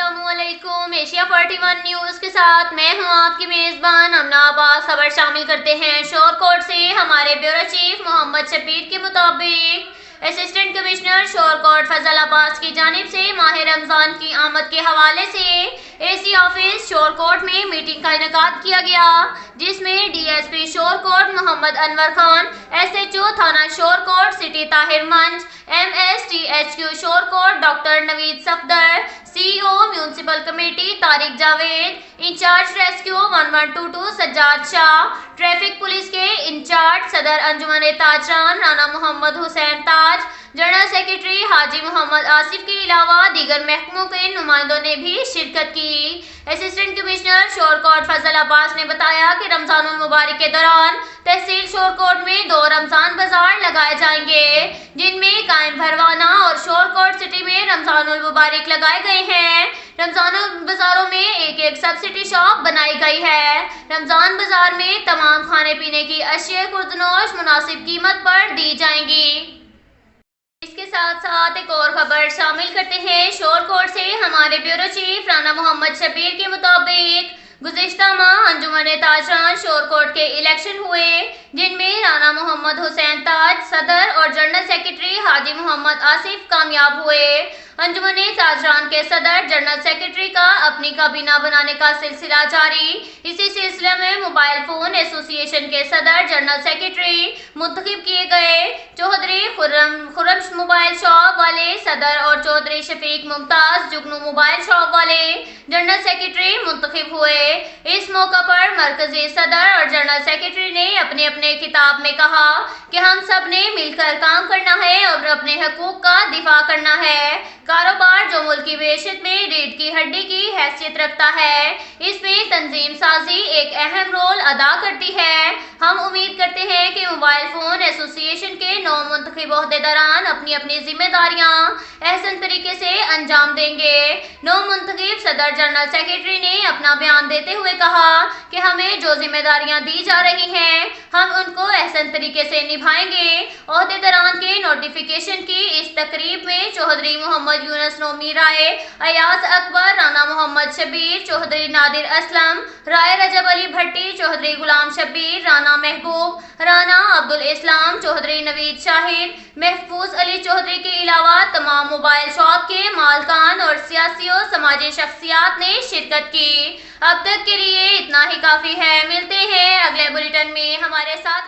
अस्सलामुअलैकुम। Asia 41 news के साथ मैं हूं आपकी मेज़बान अमना अब्बास। खबर शामिल करते हैं शोरकोट से। हमारे ब्यूरो चीफ मोहम्मद शबीर के मुताबिक असिस्टेंट कमिश्नर शोरकोट फजल अब्बास की जानिब से माह रमज़ान की आमद के हवाले से एसी ऑफिस शोरकोट में मीटिंग का इनेकाद किया गया, जिसमें डीएसपी शोरकोट मोहम्मद अनवर खान, एसएचओ थाना Shorkot city Tahir Manch, MSTHQ Shorkot doctor Naveed Safdar, CEO municipal committee Tariq Javed, incharge rescue 1122 Sajjad Shah, traffic police के इंचार्ज सदर अंजुमन ताजरान राना मोहम्मद हुसैन ताज, जनरल सेक्रेटरी हाजी मोहम्मद आसिफ के अलावा दीगर महकमों के नुमाइंदों ने भी शिरकत की। असिस्टेंट कमिश्नर शोरकोट फजल अब्बास ने बताया कि रमजानुल मुबारक के दौरान तहसील शोरकोट में 2 रमजान बाजार लगाए जाएंगे, जिनमें कायम भरवाना और शोरकोट सिटी में रमजानुल मुबारक लगाए गए हैं। रमजानुल बाजारों में एक सब्सिडी शॉप बनाई गई है। रमजान बाजार में तमाम खाने पीने की अशिया खुर्दनोश मुनासिब कीमत पर दी जाएंगी। इसके साथ साथ एक और खबर शामिल करते हैं शोरकोट से। हमारे ब्यूरो चीफ राना मोहम्मद शबीर के मुताबिक गुज़िश्ता माह अंजुमन ताजरान शोरकोट के इलेक्शन हुए, जिनमें राना मोहम्मद हुसैन ताज सदर और जनरल सेक्रेटरी हाजी मोहम्मद आसिफ कामयाब हुए। अंजुमन ताजरान के सदर जनरल सेक्रेटरी का अपनी काबीना बनाने का सिलसिला जारी। इसी सिलसिले में मोबाइल फोन एसोसिएशन के सदर जनरल सेक्रेटरी मुंतखब किए गए। चौधरी खुर्रम मोबाइल शॉप वाले सदर और चौधरी शफीक मुमताज जुगनू मोबाइल शॉप वाले जनरल सेक्रेटरी मुंतखब हुए। इस मौका पर मरकजी सदर और जनरल सेक्रेटरी ने अपने अपने खिताब में कहा कि हम सब ने मिलकर काम करना है और अपने हकूक का दिफा करना है। कारोबार जो मुल्क की मैशत में रीढ़ की हड्डी की हैसियत रखता है, इसमें तंजीम साजी एक अहम रोल अदा करती है। हम उम्मीद करते हैं कि मोबाइल फोन एसोसिएशन के 9 मुंतखब ओहदेदारान अपनी अपनी जिम्मेदारियां अहसन तरीके से अंजाम देंगे। 9 मुंतखब सदर जनरल सेक्रेटरी ने अपना बयान देते हुए कहा कि हमें जो जिम्मेदारियां दी जा रही हैं, हम उनको अहसन तरीके से निभाएंगे। ओहदेदारान के नोटिफिकेशन की इस तकरीब में चौधरी मोहम्मद यूनुस नोमी राय, अयाज अकबर, राना मोहम्मद शबीर, चौधरी नादिर असलम, राय रजब अली भट्टी, चौधरी गुलाम शबीर, राना महबूब, राना अब्दुल इस्लाम, चौधरी नवीद शाहिद, महफूज अली चौधरी के अलावा तमाम मोबाइल शॉप के मालकान और सियासी और समाजी शख्सियात ने शिरकत की। अब तक के लिए इतना ही काफी है। मिलते हैं अगले बुलेटिन में। हमारे साथ